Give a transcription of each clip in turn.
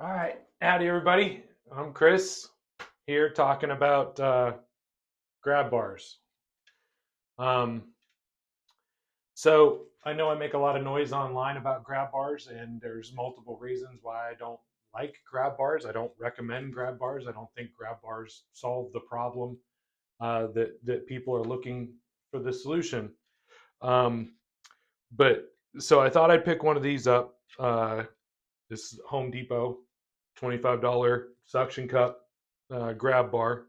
All right, howdy everybody. I'm Chris here talking about grab bars. Um, so I know I make a lot of noise online about grab bars, and there's multiple reasons why I don't like grab bars. I don't recommend grab bars. I don't think grab bars solve the problem that people are looking for the solution. Um, but so I thought I'd pick one of these up. This Home Depot $25 suction cup grab bar.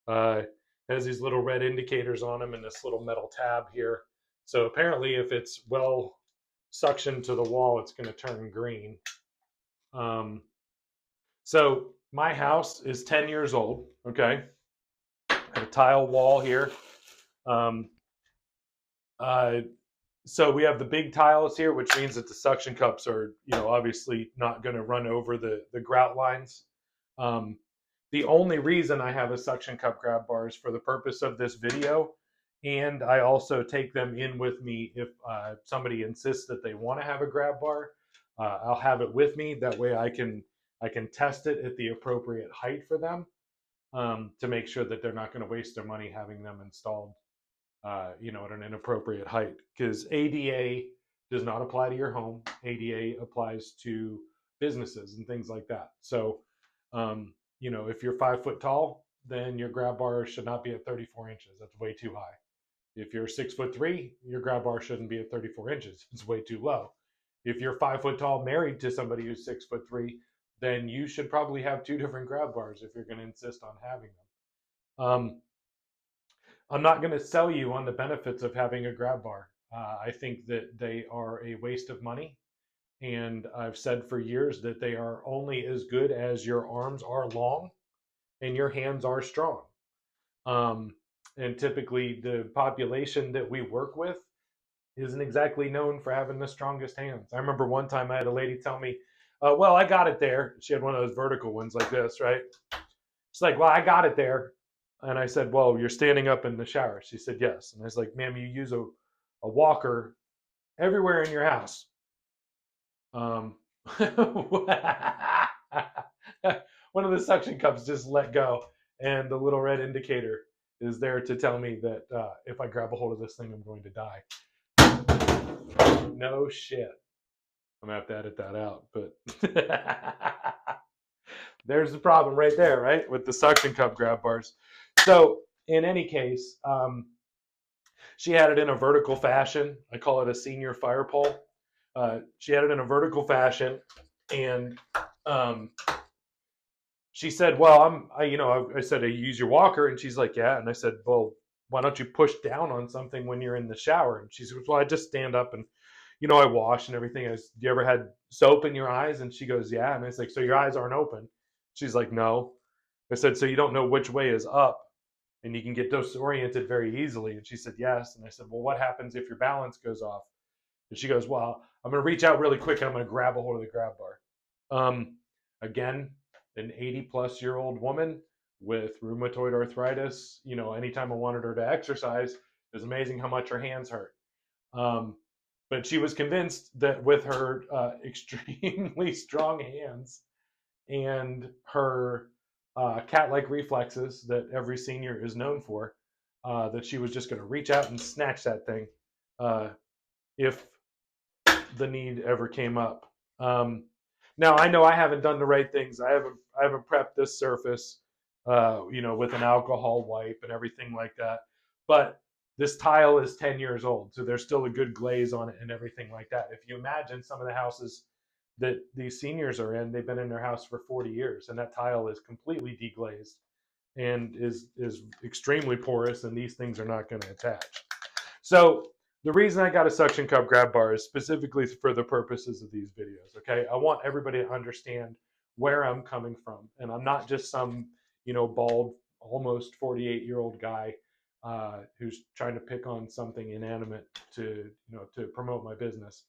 Uh, has these little red indicators on them and this little metal tab here. So apparently, if it's well suctioned to the wall, it's going to turn green. Um, so my house is 10 years old. Okay, I have a tile wall here. Um, uh, so we have the big tiles here, which means that the suction cups are, obviously not going to run over the grout lines. Um, the only reason I have a suction cup grab bar is for the purpose of this video, and I also take them in with me if somebody insists that they want to have a grab bar. I'll have it with me. That way, I can test it at the appropriate height for them to make sure that they're not going to waste their money having them installed at an inappropriate height, because ADA does not apply to your home. ADA applies to businesses and things like that. So, if you're 5 foot tall, then your grab bar should not be at 34 inches. That's way too high. If you're 6'3", your grab bar shouldn't be at 34 inches. It's way too low. If you're 5 foot tall, married to somebody who's 6'3", then you should probably have two different grab bars if you're going to insist on having them. I'm not going to sell you on the benefits of having a grab bar. I think that they are a waste of money. And I've said for years that they are only as good as your arms are long and your hands are strong. Um, and typically, the population that we work with isn't exactly known for having the strongest hands. I remember one time I had a lady tell me, well, I got it there. She had one of those vertical ones like this, right? She's like, well, I got it there. And I said, well, you're standing up in the shower. She said, yes. And I was like, ma'am, you use a walker everywhere in your house. One of the suction cups just let go, and the little red indicator is there to tell me that if I grab a hold of this thing, I'm going to die. No shit. I'm going to have to edit that out, but there's the problem right there, right? With the suction cup grab bars. So, in any case, she had it in a vertical fashion. I call it a senior fire pole. She had it in a vertical fashion, and she said, "Well, I said, I use your walker," and she's like, "Yeah." And I said, "Well, why don't you push down on something when you're in the shower?" And she said, "Well, I just stand up and, I wash and everything." You ever had soap in your eyes? And she goes, "Yeah." And I was like, "So your eyes aren't open?" She's like, "No." I said, "So you don't know which way is up, and you can get disoriented very easily?" And she said, "Yes." And I said, "Well, what happens if your balance goes off?" And she goes, "Well, I'm going to reach out really quick and I'm going to grab a hold of the grab bar." Again, an 80-plus-year-old woman with rheumatoid arthritis. Anytime I wanted her to exercise, it was amazing how much her hands hurt. But she was convinced that with her extremely strong hands and her cat-like reflexes that every senior is known for, that she was just going to reach out and snatch that thing if the need ever came up. Now I know I haven't done the right things. I haven't prepped this surface, with an alcohol wipe and everything like that. But this tile is 10 years old, so there's still a good glaze on it and everything like that. If you imagine some of the houses that these seniors are in, they've been in their house for 40 years, and that tile is completely deglazed and is extremely porous, and these things are not going to attach. So the reason I got a suction cup grab bar is specifically for the purposes of these videos. Okay, I want everybody to understand where I'm coming from, and I'm not just some bald, almost 48-year-old guy who's trying to pick on something inanimate to promote my business.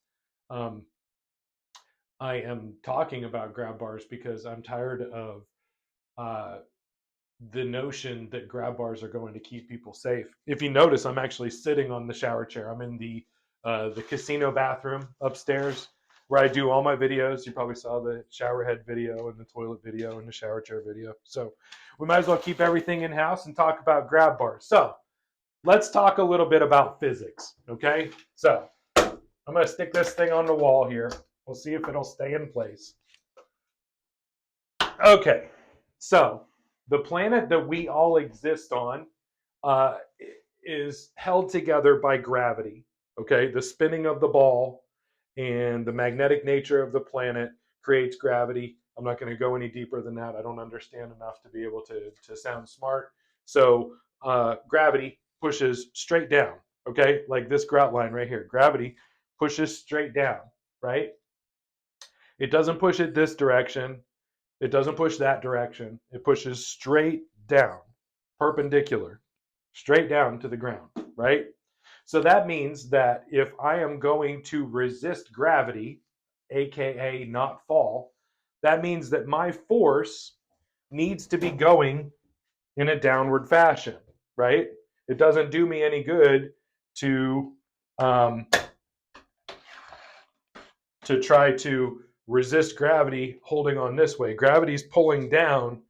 I am talking about grab bars because I'm tired of uh, the notion that grab bars are going to keep people safe. If you notice, I'm actually sitting on the shower chair. I'm in the casino bathroom upstairs. where I do all my videos. You probably saw the shower head video and the toilet video and the shower chair video. So we might as well keep everything in-house and talk about grab bars. So let's talk a little bit about physics, okay? So I'm going to stick this thing on the wall here. We'll see if it'll stay in place. Okay, so the planet that we all exist on uh, is held together by gravity, okay? The spinning of the ball and the magnetic nature of the planet creates gravity. I'm not going to go any deeper than that. I don't understand enough to be able to sound smart. So gravity pushes straight down, okay? Like this grout line right here. Gravity pushes straight down, right? It doesn't push it this direction. It doesn't push that direction. It pushes straight down, perpendicular, straight down to the ground, right? So that means that if I am going to resist gravity, aka not fall, that means that my force needs to be going in a downward fashion, right? It doesn't do me any good to um, try to resist gravity holding on this way. Gravity's pulling down,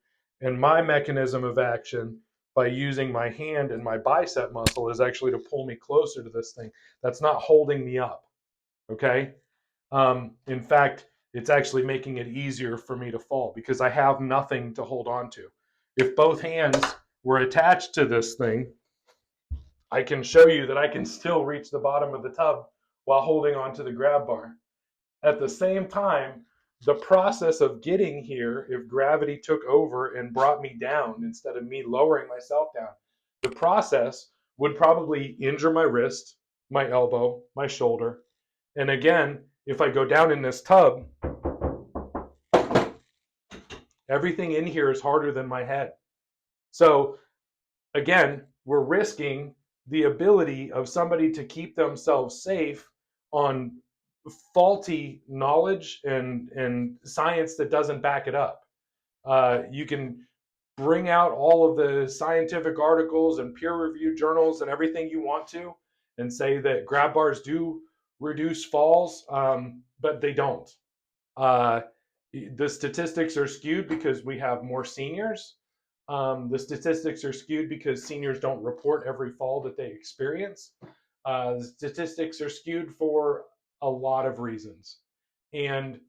and my mechanism of action by using my hand and my bicep muscle is actually to pull me closer to this thing. That's not holding me up, okay? In fact, it's actually making it easier for me to fall because I have nothing to hold on to. If both hands were attached to this thing, I can show you that I can still reach the bottom of the tub while holding on to the grab bar. At the same time, the process of getting here, if gravity took over and brought me down instead of me lowering myself down, the process would probably injure my wrist, my elbow, my shoulder. And again, if I go down in this tub, everything in here is harder than my head. So again, we're risking the ability of somebody to keep themselves safe on faulty knowledge and science that doesn't back it up. You can bring out all of the scientific articles and peer-reviewed journals and everything you want to and say that grab bars do reduce falls, but they don't. Uh, the statistics are skewed because we have more seniors. The statistics are skewed because seniors don't report every fall that they experience. The statistics are skewed for a lot of reasons. And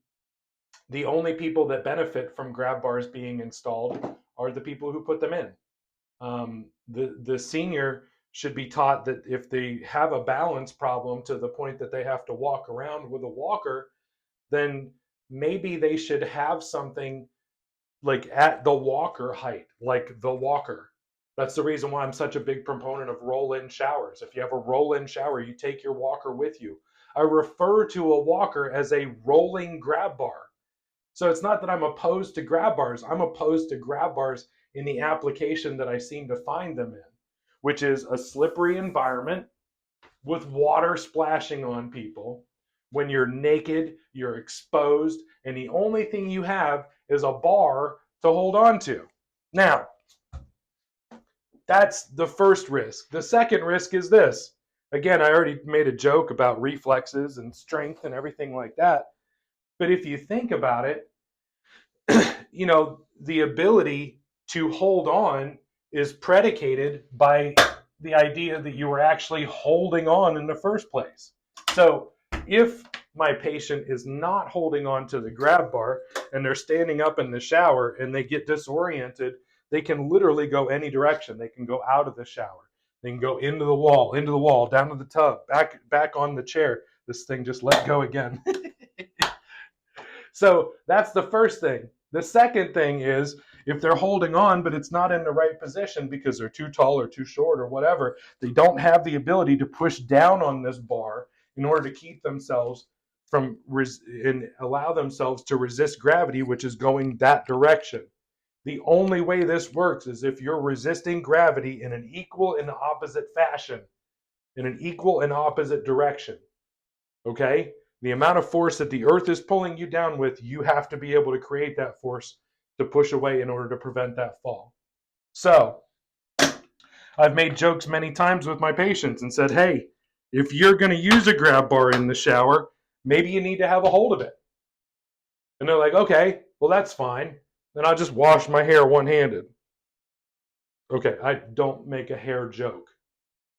the only people that benefit from grab bars being installed are the people who put them in. The senior should be taught that if they have a balance problem to the point that they have to walk around with a walker, then maybe they should have something like at the walker height, like the walker. That's the reason why I'm such a big proponent of roll-in showers. If you have a roll-in shower, you take your walker with you. I refer to a walker as a rolling grab bar. So it's not that I'm opposed to grab bars. I'm opposed to grab bars in the application that I seem to find them in, which is a slippery environment with water splashing on people. When you're naked, you're exposed, and the only thing you have is a bar to hold on to. Now, that's the first risk. The second risk is this. Again, I already made a joke about reflexes and strength and everything like that. But if you think about it, you know, the ability to hold on is predicated by the idea that you were actually holding on in the first place. So if my patient is not holding on to the grab bar and they're standing up in the shower and they get disoriented, they can literally go any direction. They can go out of the shower. They can go into the wall, down to the tub, back on the chair. This thing just let go again. So that's the first thing. The second thing is if they're holding on, but it's not in the right position because they're too tall or too short or whatever, they don't have the ability to push down on this bar in order to keep themselves from and allow themselves to resist gravity, which is going that direction. The only way this works is if you're resisting gravity in an equal and opposite fashion, in an equal and opposite direction. Okay? The amount of force that the earth is pulling you down with, you have to be able to create that force to push away in order to prevent that fall. So, I've made jokes many times with my patients and said, hey, if you're going to use a grab bar in the shower, Maybe you need to have a hold of it. And they're like, okay, well, that's fine. Then I'll just wash my hair one-handed. Okay, I don't make a hair joke.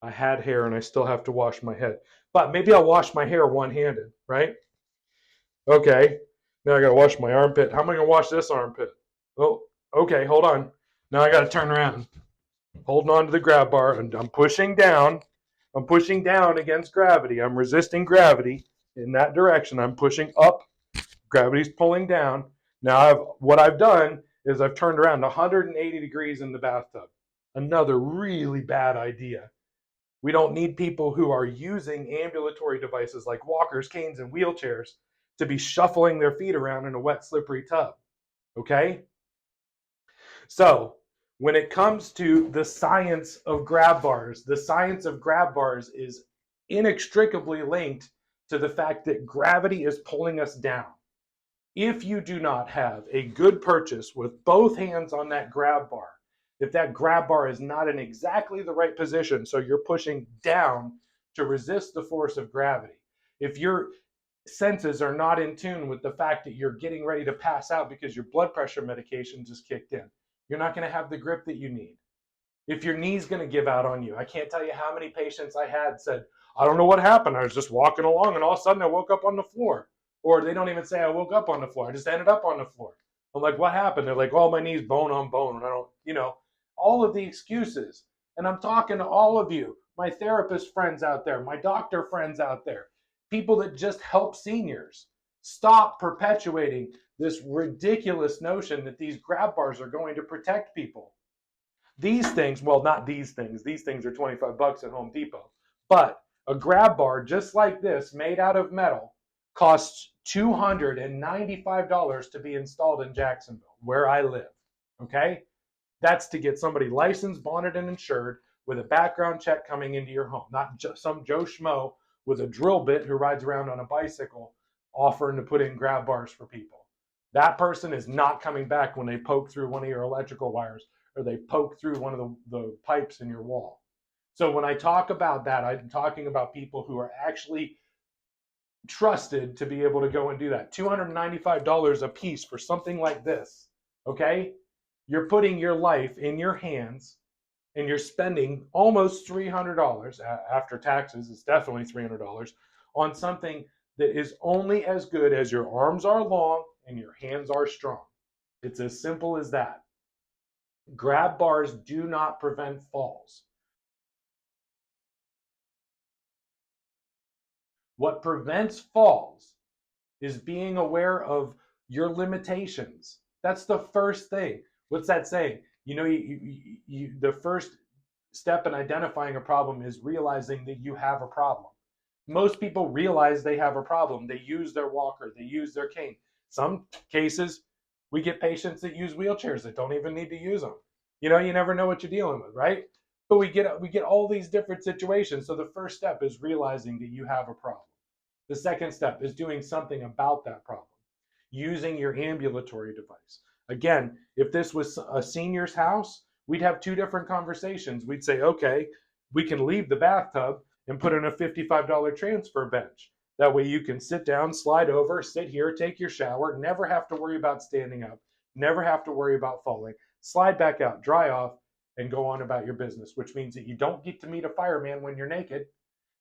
I had hair and I still have to wash my head. But maybe I'll wash my hair one-handed, right? Okay, now I gotta wash my armpit. How am I gonna wash this armpit? Oh, okay, hold on. Now I gotta turn around. Holding on to the grab bar and I'm pushing down. I'm pushing down against gravity. I'm resisting gravity in that direction. I'm pushing up. Gravity's pulling down. Now what I've done is I've turned around 180 degrees in the bathtub. Another really bad idea. We don't need people who are using ambulatory devices like walkers, canes, and wheelchairs to be shuffling their feet around in a wet, slippery tub. Okay? So, when it comes to the science of grab bars, the science of grab bars is inextricably linked to the fact that gravity is pulling us down. If you do not have a good purchase with both hands on that grab bar, if that grab bar is not in exactly the right position, so you're pushing down to resist the force of gravity, if your senses are not in tune with the fact that you're getting ready to pass out because your blood pressure medication just kicked in, you're not going to have the grip that you need. If your knee's going to give out on you, I can't tell you how many patients I had said, I don't know what happened. I was just walking along and all of a sudden I woke up on the floor. Or they don't even say I woke up on the floor. I just ended up on the floor. I'm like, what happened? They're like, oh, my knee's bone on bone. And I don't, all of the excuses. And I'm talking to all of you, my therapist friends out there, my doctor friends out there, people that just help seniors. Stop perpetuating this ridiculous notion that these grab bars are going to protect people. These things, well, not these things are 25 bucks at Home Depot, but a grab bar just like this, made out of metal, costs $295 to be installed in Jacksonville, where I live. Okay? That's to get somebody licensed, bonded, and insured with a background check coming into your home, not just some Joe Schmo with a drill bit who rides around on a bicycle offering to put in grab bars for people. That person is not coming back when they poke through one of your electrical wires or they poke through one of the pipes in your wall. So when I talk about that, I'm talking about people who are actually trusted to be able to go and do that. $295 a piece for something like this, okay? You're putting your life in your hands and you're spending almost $300 after taxes. It's definitely $300 on something that is only as good as your arms are long and your hands are strong. It's as simple as that. Grab bars do not prevent falls. What prevents falls is being aware of your limitations. That's the first thing. What's that saying? The first step in identifying a problem is realizing that you have a problem. Most people realize they have a problem. They use their walker, they use their cane. Some cases, we get patients that use wheelchairs that don't even need to use them. You never know what you're dealing with, right? But we get all these different situations. So the first step is realizing that you have a problem. The second step is doing something about that problem, using your ambulatory device. Again, if this was a senior's house, we'd have two different conversations. We'd say, okay, we can leave the bathtub and put in a $55 transfer bench. That way you can sit down, slide over, sit here, take your shower, never have to worry about standing up, never have to worry about falling, slide back out, dry off, and go on about your business, which means that you don't get to meet a fireman when you're naked,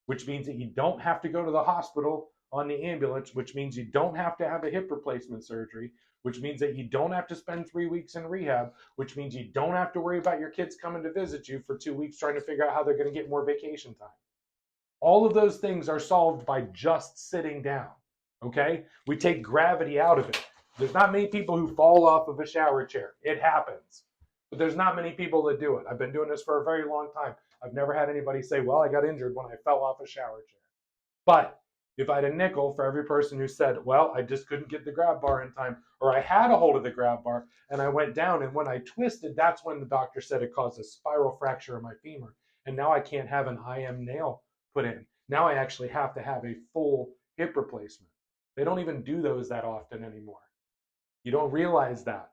which means that you don't have to go to the hospital on the ambulance, which means you don't have to have a hip replacement surgery, which means that you don't have to spend 3 weeks in rehab, which means you don't have to worry about your kids coming to visit you for 2 weeks trying to figure out how they're going to get more vacation time. All of those things are solved by just sitting down. Okay? We take gravity out of it. There's not many people who fall off of a shower chair. It happens. But there's not many people that do it. I've been doing this for a very long time. I've never had anybody say, well, I got injured when I fell off a shower chair. But if I had a nickel for every person who said, well, I just couldn't get the grab bar in time, or I had a hold of the grab bar and I went down, and when I twisted, that's when the doctor said it caused a spiral fracture of my femur. And now I can't have an IM nail put in. Now I actually have to have a full hip replacement. They don't even do those that often anymore. You don't realize that.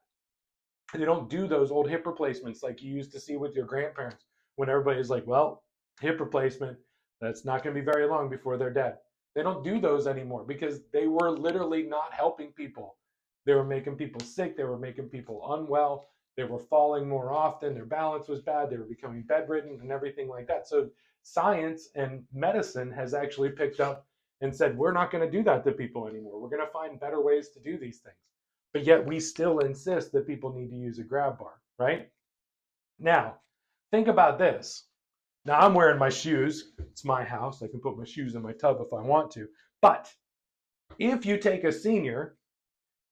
They don't do those old hip replacements like you used to see with your grandparents when everybody's like, well, hip replacement, that's not going to be very long before they're dead. They don't do those anymore because they were literally not helping people. They were making people sick. They were making people unwell. They were falling more often. Their balance was bad. They were becoming bedridden and everything like that. So science and medicine has actually picked up and said, we're not going to do that to people anymore. We're going to find better ways to do these things. But yet we still insist that people need to use a grab bar, right? Now, think about this. Now I'm wearing my shoes. It's my house. I can put my shoes in my tub if I want to. But if you take a senior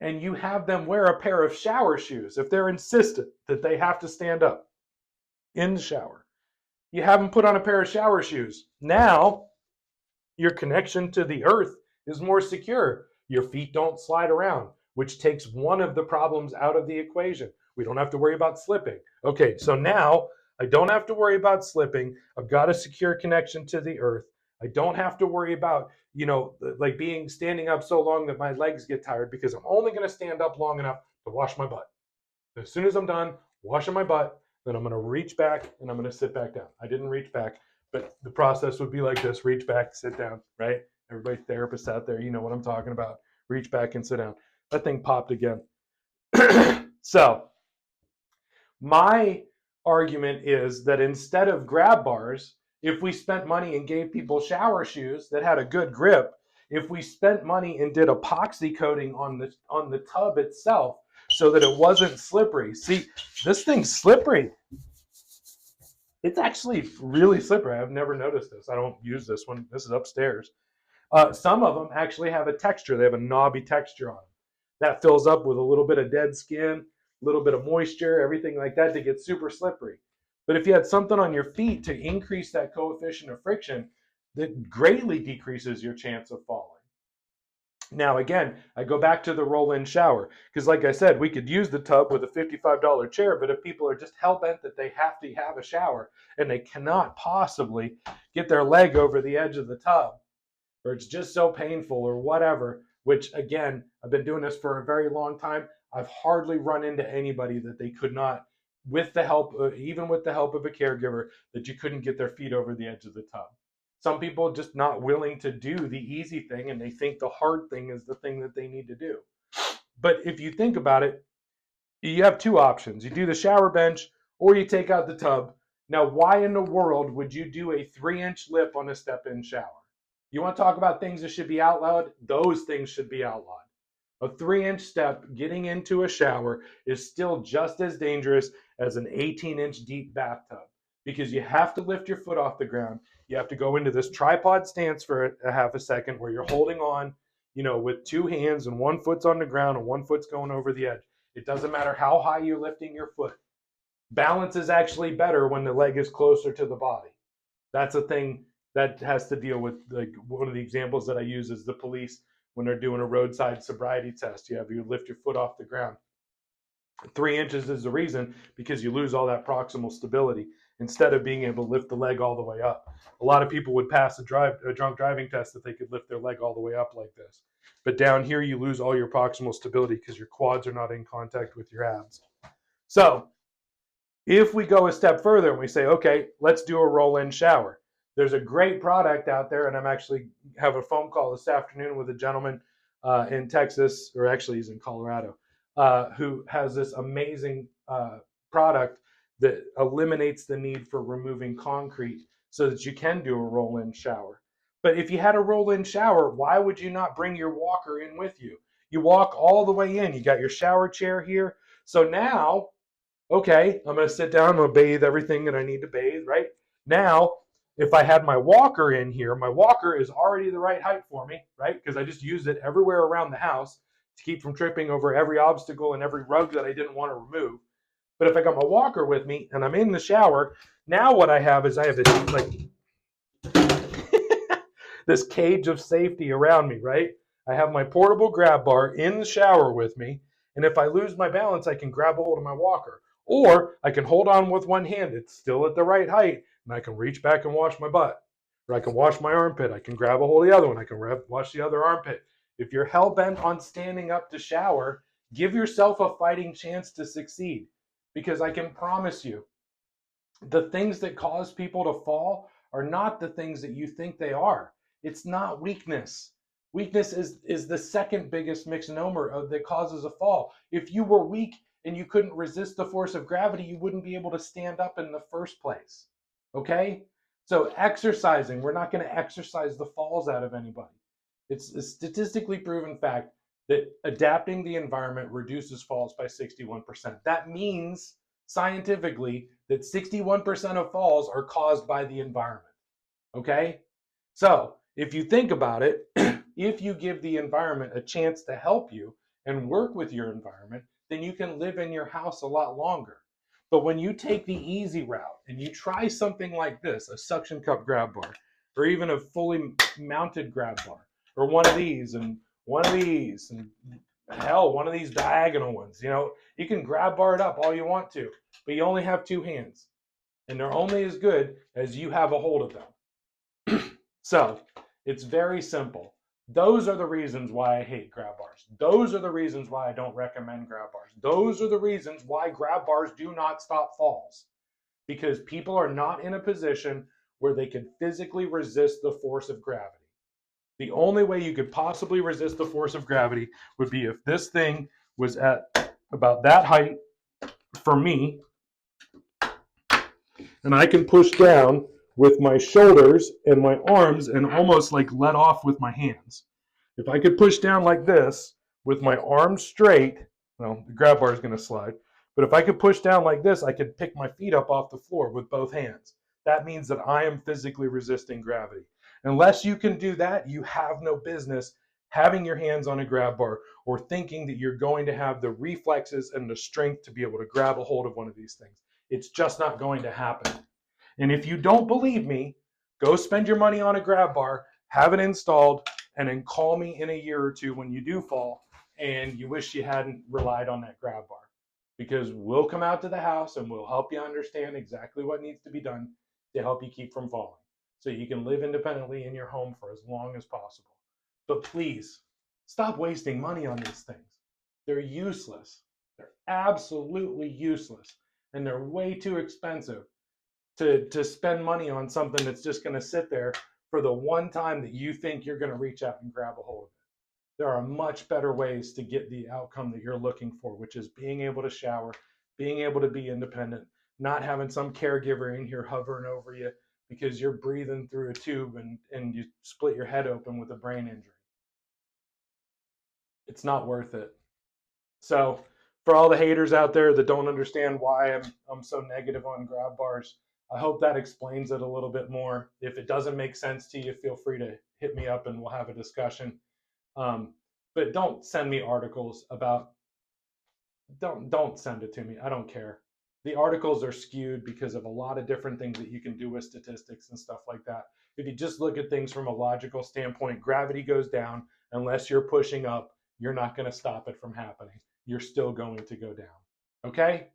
and you have them wear a pair of shower shoes, if they're insistent that they have to stand up in the shower, you have them put on a pair of shower shoes. Now your connection to the earth is more secure. Your feet don't slide around, which takes one of the problems out of the equation. We don't have to worry about slipping. Okay, so now I don't have to worry about slipping. I've got a secure connection to the earth. I don't have to worry about, like being standing up so long that my legs get tired because I'm only going to stand up long enough to wash my butt. As soon as I'm done washing my butt, then I'm going to reach back and I'm going to sit back down. I didn't reach back, but the process would be like this: reach back, sit down, right? Everybody, therapists out there, you know what I'm talking about. Reach back and sit down. That thing popped again. So my argument is that instead of grab bars, if we spent money and gave people shower shoes that had a good grip, if we spent money and did epoxy coating on the tub itself so that it wasn't slippery. See, this thing's slippery. It's actually really slippery. I've never noticed this. I don't use this one. This is upstairs. Some of them actually have a texture. They have a knobby texture on them. That fills up with a little bit of dead skin, a little bit of moisture, everything like that to get super slippery. But if you had something on your feet to increase that coefficient of friction, that greatly decreases your chance of falling. Now, again, I go back to the roll-in shower because, like I said, we could use the tub with a $55 chair, but if people are just hell-bent that they have to have a shower and they cannot possibly get their leg over the edge of the tub, or it's just so painful or whatever, which, again, I've been doing this for a very long time. I've hardly run into anybody that they could not, with the help, even with the help of a caregiver, that you couldn't get their feet over the edge of the tub. Some people are just not willing to do the easy thing and they think the hard thing is the thing that they need to do. But if you think about it, you have two options. You do the shower bench or you take out the tub. Now, why in the world would you do a 3-inch lip on a step-in shower? You want to talk about things that should be outlawed? Those things should be outlawed. A 3-inch step getting into a shower is still just as dangerous as an 18-inch deep bathtub because you have to lift your foot off the ground. You have to go into this tripod stance for a half a second where you're holding on, with two hands and one foot's on the ground and one foot's going over the edge. It doesn't matter how high you're lifting your foot. Balance is actually better when the leg is closer to the body. That's a thing that has to deal with, like, one of the examples that I use is the police when they're doing a roadside sobriety test. You lift your foot off the ground. 3 inches is the reason because you lose all that proximal stability instead of being able to lift the leg all the way up. A lot of people would pass a drunk driving test if they could lift their leg all the way up like this. But down here, you lose all your proximal stability because your quads are not in contact with your abs. So if we go a step further and we say, okay, let's do a roll-in shower. There's a great product out there, and I'm actually have a phone call this afternoon with a gentleman in Texas, or actually he's in Colorado, who has this amazing product that eliminates the need for removing concrete so that you can do a roll-in shower. But if you had a roll-in shower, why would you not bring your walker in with you? You walk all the way in. You got your shower chair here. So now, okay, I'm going to sit down, I'm going to bathe everything that I need to bathe, right? Now, if I had my walker in here, my walker is already the right height for me, right? Because I just used it everywhere around the house to keep from tripping over every obstacle and every rug that I didn't want to remove. But if I got my walker with me and I'm in the shower, now what I have is I have this, like, this cage of safety around me, right? I have my portable grab bar in the shower with me. And if I lose my balance, I can grab a hold of my walker. Or I can hold on with one hand. It's still at the right height. And I can reach back and wash my butt. Or I can wash my armpit. I can grab a hold of the other one. I can wash the other armpit. If you're hell-bent on standing up to shower, give yourself a fighting chance to succeed. Because I can promise you, the things that cause people to fall are not the things that you think they are. It's not weakness. Weakness is the second biggest misnomer that causes a fall. If you were weak and you couldn't resist the force of gravity, you wouldn't be able to stand up in the first place. Okay? So exercising, we're not going to exercise the falls out of anybody. It's a statistically proven fact that adapting the environment reduces falls by 61%. That means scientifically that 61% of falls are caused by the environment. Okay? So if you think about it, if you give the environment a chance to help you and work with your environment, then you can live in your house a lot longer. But when you take the easy route and you try something like this, a suction cup grab bar, or even a fully mounted grab bar, or one of these and one of these, and hell, one of these diagonal ones, you can grab bar it up all you want to, but you only have two hands, and they're only as good as you have a hold of them. So it's very simple. Those are the reasons why I hate grab bars. Those are the reasons why I don't recommend grab bars. Those are the reasons why grab bars do not stop falls. Because people are not in a position where they can physically resist the force of gravity. The only way you could possibly resist the force of gravity would be if this thing was at about that height for me, and I can push down with my shoulders and my arms and almost like let off with my hands. If I could push down like this with my arms straight, well, the grab bar is going to slide, but if I could push down like this, I could pick my feet up off the floor with both hands. That means that I am physically resisting gravity. Unless you can do that, you have no business having your hands on a grab bar or thinking that you're going to have the reflexes and the strength to be able to grab a hold of one of these things. It's just not going to happen. And if you don't believe me, go spend your money on a grab bar, have it installed, and then call me in a year or two when you do fall and you wish you hadn't relied on that grab bar. Because we'll come out to the house and we'll help you understand exactly what needs to be done to help you keep from falling, so you can live independently in your home for as long as possible. But please, stop wasting money on these things. They're useless. They're absolutely useless. And they're way too expensive to spend money on something that's just going to sit there for the one time that you think you're going to reach out and grab a hold of it. There are much better ways to get the outcome that you're looking for, which is being able to shower, being able to be independent, not having some caregiver in here hovering over you because you're breathing through a tube and you split your head open with a brain injury. It's not worth it. So for all the haters out there that don't understand why I'm so negative on grab bars, I hope that explains it a little bit more. If it doesn't make sense to you, feel free to hit me up and we'll have a discussion. But don't send me articles about, don't send it to me. I don't care. The articles are skewed because of a lot of different things that you can do with statistics and stuff like that. If you just look at things from a logical standpoint, gravity goes down. Unless you're pushing up, you're not going to stop it from happening. You're still going to go down. Okay?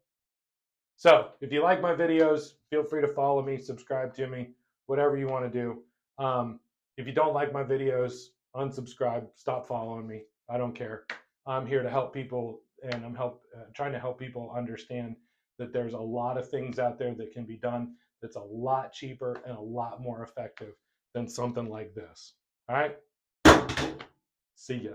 So if you like my videos, feel free to follow me, subscribe to me, whatever you want to do. If you don't like my videos, unsubscribe, stop following me. I don't care. I'm here to help people, and I'm trying to help people understand that there's a lot of things out there that can be done that's a lot cheaper and a lot more effective than something like this. All right? See ya.